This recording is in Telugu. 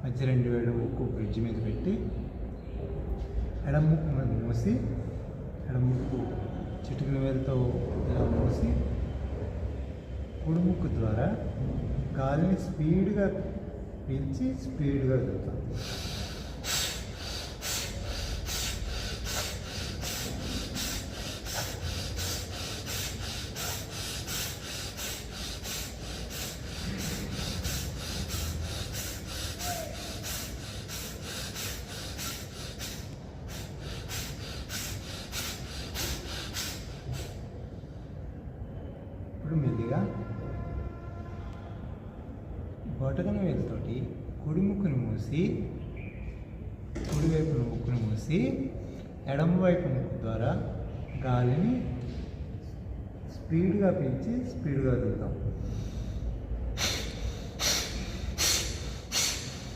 మధ్య 2 వేళ్ళ ముక్కు బ్రిడ్జ్ మీద పెట్టి ఎడమ ముక్కు మీద మూసి ఎడమ ముక్కు చిటికిన వేలతో ఇలా మూసి కుడి ముక్కు ద్వారా గాలిని స్పీడ్గా పీల్చి స్పీడ్గా వదులుతాం. ఇప్పుడు మెల్లిగా బొటకన వేలుతోటి కుడి ముక్కును మూసి కుడివైపు ముక్కును మూసి ఎడమ వైపు ముక్కు ద్వారా గాలిని స్పీడ్గా పీల్చి స్పీడ్గా వదులుతాం.